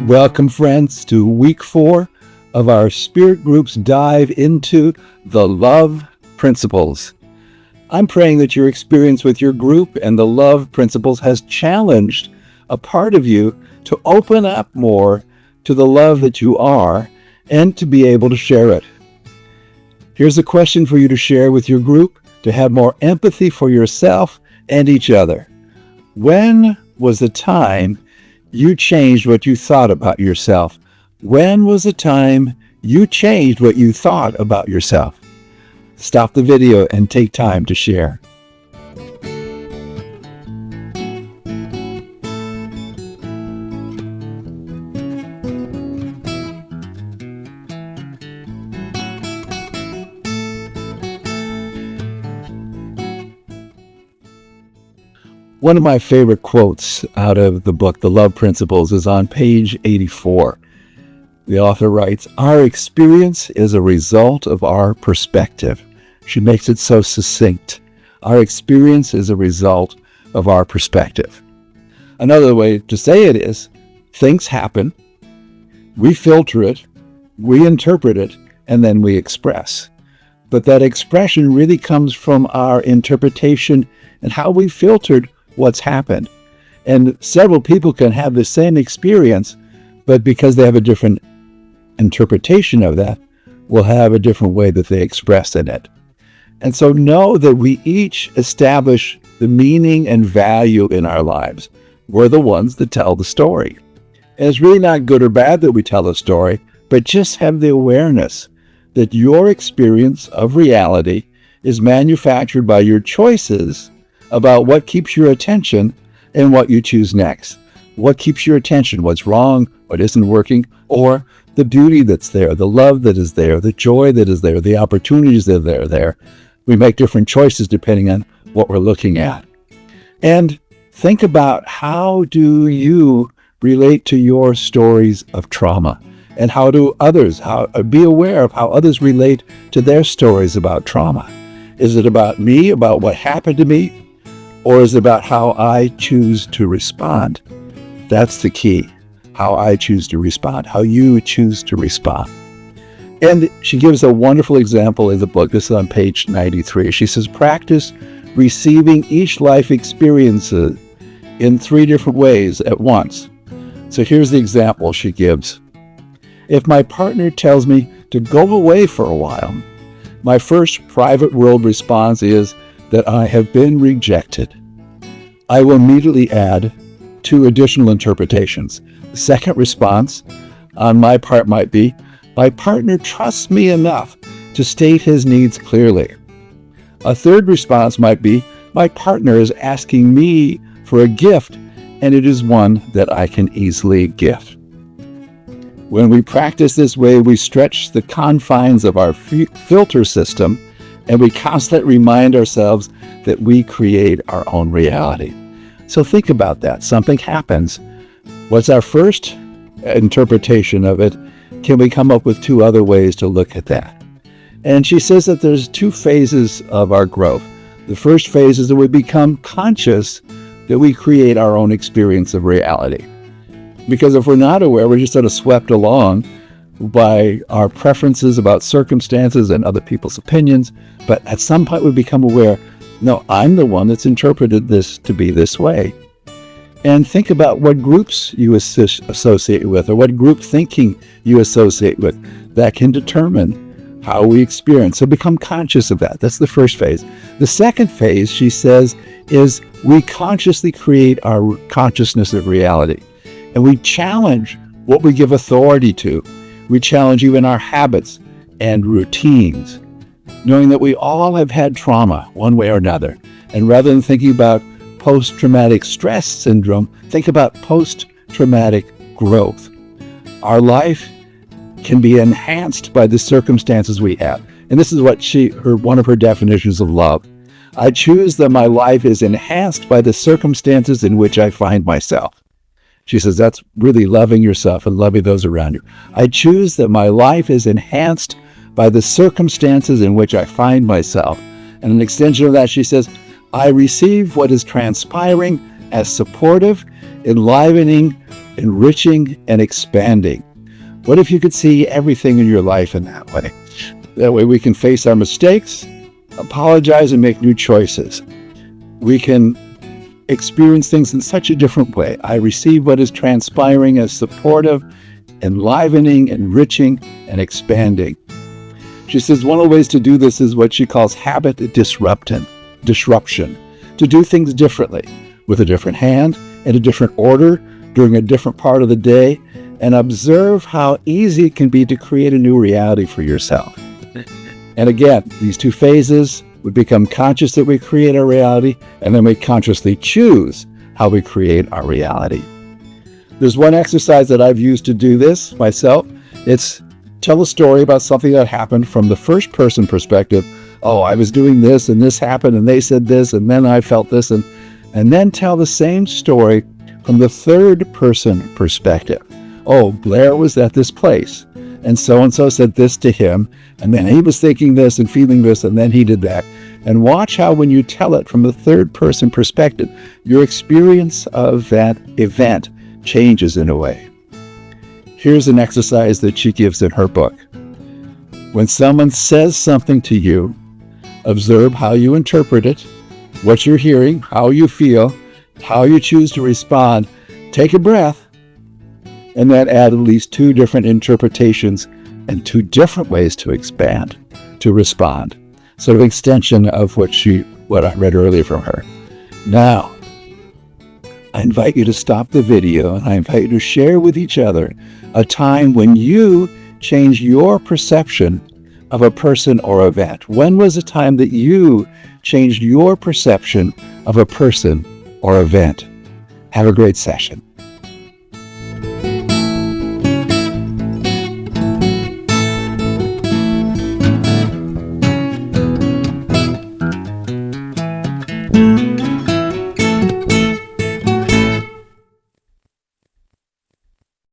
Welcome, friends, to week 4 of our Spirit Groups dive into the love principles. I'm praying that your experience with your group and the love principles has challenged a part of you to open up more to the love that you are and to be able to share it. Here's a question for you to share with your group to have more empathy for yourself and each other. When was the time you changed what you thought about yourself? When was the time you changed what you thought about yourself? Stop the video and take time to share. One of my favorite quotes out of the book, The Love Principles, is on page 84. The author writes, "Our experience is a result of our perspective." She makes it so succinct. Our experience is a result of our perspective. Another way to say it is, things happen, we filter it, we interpret it, and then we express. But that expression really comes from our interpretation and how we filtered what's happened. And several people can have the same experience, but because they have a different interpretation of that, will have a different way that they express in it. And so know that we each establish the meaning and value in our lives. We're the ones that tell the story. And it's really not good or bad that we tell a story, but just have the awareness that your experience of reality is manufactured by your choices about what keeps your attention and what you choose next. What keeps your attention, what's wrong, what isn't working, or the beauty that's there, the love that is there, the joy that is there, the opportunities that are there. We make different choices depending on what we're looking at. And think about, how do you relate to your stories of trauma? And how do others, be aware of how others relate to their stories about trauma. Is it about me, about what happened to me? Or is it about how I choose to respond? That's the key. How I choose to respond, how you choose to respond. And she gives a wonderful example in the book. This is on page 93. She says, practice receiving each life experience in 3 different ways at once. So here's the example she gives. If my partner tells me to go away for a while, my first private world response is that I have been rejected. I will immediately add 2 additional interpretations. The second response on my part might be, my partner trusts me enough to state his needs clearly. A third response might be, my partner is asking me for a gift, and it is one that I can easily give. When we practice this way, we stretch the confines of our filter system, and we constantly remind ourselves that we create our own reality. So think about that. Something happens. What's our first interpretation of it? Can we come up with 2 other ways to look at that? And she says that there's 2 phases of our growth. The first phase is that we become conscious that we create our own experience of reality. Because if we're not aware, we're just sort of swept along by our preferences about circumstances and other people's opinions. But at some point we become aware, no, I'm the one that's interpreted this to be this way. And think about what groups you associate with, or what group thinking you associate with. That can determine how we experience. So become conscious of that. That's the first phase. The second phase, she says, is we consciously create our consciousness of reality. And we challenge what we give authority to. We challenge even our habits and routines, knowing that we all have had trauma one way or another. And rather than thinking about post-traumatic stress syndrome, think about post-traumatic growth. Our life can be enhanced by the circumstances we have. And this is what one of her definitions of love. I choose that my life is enhanced by the circumstances in which I find myself. She says that's really loving yourself and loving those around you. I choose that my life is enhanced by the circumstances in which I find myself. And an extension of that, she says, I receive what is transpiring as supportive, enlivening, enriching, and expanding. What if you could see everything in your life in that way? That way we can face our mistakes, apologize, and make new choices. We can experience things in such a different way. I receive what is transpiring as supportive, enlivening, enriching, and expanding. She says one of the ways to do this is what she calls habit disruption, to do things differently, with a different hand, in a different order, during a different part of the day, and observe how easy it can be to create a new reality for yourself. And again, these two phases, we become conscious that we create our reality, and then we consciously choose how we create our reality. There's one exercise that I've used to do this myself. It's tell a story about something that happened from the first person perspective. Oh, I was doing this and this happened and they said this and then I felt this, and then tell the same story from the third person perspective. Oh, Blair was at this place and so said this to him, and then he was thinking this and feeling this, and then he did that. And watch how when you tell it from the third person perspective, your experience of that event changes in a way. Here's an exercise that she gives in her book. When someone says something to you, observe how you interpret it, what you're hearing, how you feel, how you choose to respond. Take a breath, and then add at least two different interpretations and two different ways to expand, to respond. Sort of extension of what I read earlier from her. Now, I invite you to stop the video, and I invite you to share with each other a time when you changed your perception of a person or event. When was a time that you changed your perception of a person or event? Have a great session.